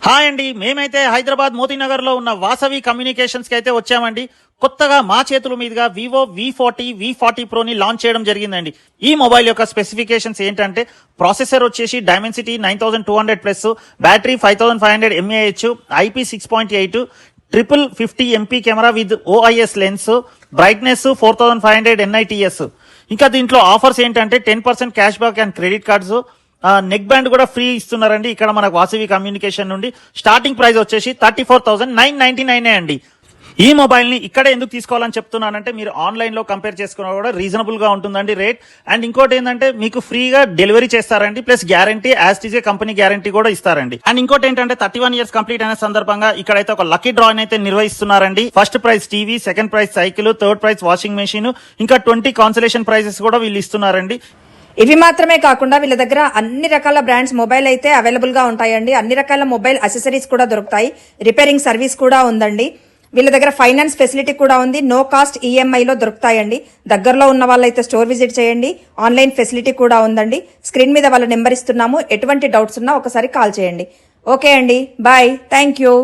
Hi అండి, మేమైతే హైదరాబాద్ మోతీనగర్ లో ఉన్న వాసవి కమ్యూనికేషన్స్ కి అయితే వచ్చామండి. కొత్తగా మా చేతుల మీదుగా వివో V40 Pro ని లాంచ్ చేయడం జరిగిందండి. ఈ మొబైల్ యొక్క స్పెసిఫికేషన్స్ ఏంటంటే ప్రాసెసర్ వచ్చేసి Dimensity 9200+, battery 5500 mAh, IP6.8, 50 MP camera with OIS lens, brightness 4500 nits. ఇంకా దీంట్లో ఆఫర్స్ ఏంటంటే 10% cash back and credit cards, neck band కూడా ఫ్రీ ఇస్తున్నారండి. ఇక్కడ మనకు వాసవి కమ్యూనికేషన్ నుండి స్టార్టింగ్ ప్రైస్ వచ్చేసి 34,999 అండి. ఈ మొబైల్ ని ఇక్కడ ఎందుకు తీసుకోవాలని చెప్తున్నానంటే మీరు ఆన్లైన్ లో కంపేర్ చేసుకున్నా కూడా రీజనబుల్ గా ఉంటుందండి రేట్. అండ్ ఇంకోటి ఏంటంటే మీకు ఫ్రీగా డెలివరీ చేస్తారండి, plus guarantee as TJ company guarantee కూడా ఇస్తారండి. అండ్ ఇంకోటి ఏంటంటే 31 years కంప్లీట్ అయిన సందర్భంగా ఇక్కడైతే ఒక లక్కీ డ్రా అయితే నిర్వహిస్తున్నారండి. First prize TV, second prize cycle, third prize washing machine, ఇంకా 20 కాన్సలేషన్ ప్రైజెస్ కూడా వీళ్ళు ఇస్తున్నారండి. ఇవి మాత్రమే కాకుండా వీళ్ళ దగ్గర అన్ని రకాల బ్రాండ్స్ మొబైల్ అయితే అవైలబుల్ గా ఉంటాయండి. అన్ని రకాల మొబైల్ అసెసరీస్ కూడా దొరుకుతాయి. రిపేరింగ్ సర్వీస్ కూడా ఉందండి. వీళ్ళ దగ్గర ఫైనాన్స్ ఫెసిలిటీ కూడా ఉంది. నో కాస్ట్ ఈఎంఐలో దొరుకుతాయండి. దగ్గరలో ఉన్న వాళ్ళైతే స్టోర్ విజిట్ చేయండి. ఆన్లైన్ ఫెసిలిటీ కూడా ఉందండి. స్క్రీన్ మీద వాళ్ళ నెంబర్ ఇస్తున్నాము. ఎటువంటి డౌట్స్ ఉన్నా ఒకసారి కాల్ చేయండి. ఓకే అండి, బాయ్, థ్యాంక్ యూ.